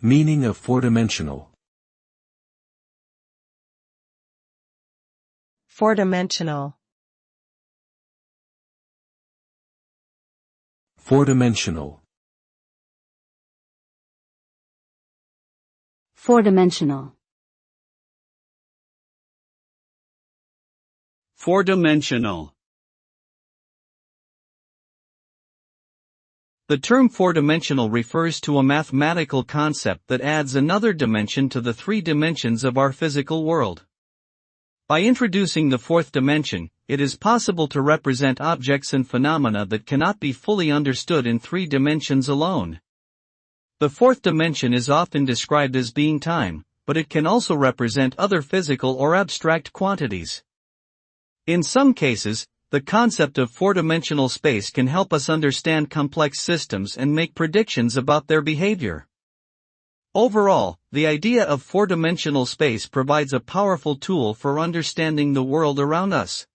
Meaning of four-dimensional. Four-dimensional. Four-dimensional. Four-dimensional. Four-dimensional. The term four-dimensional refers to a mathematical concept that adds another dimension to the three dimensions of our physical world. By introducing the fourth dimension, it is possible to represent objects and phenomena that cannot be fully understood in three dimensions alone. The fourth dimension is often described as being time, but it can also represent other physical or abstract quantities. In some cases, the concept of four-dimensional space can help us understand complex systems and make predictions about their behavior. Overall, the idea of four-dimensional space provides a powerful tool for understanding the world around us.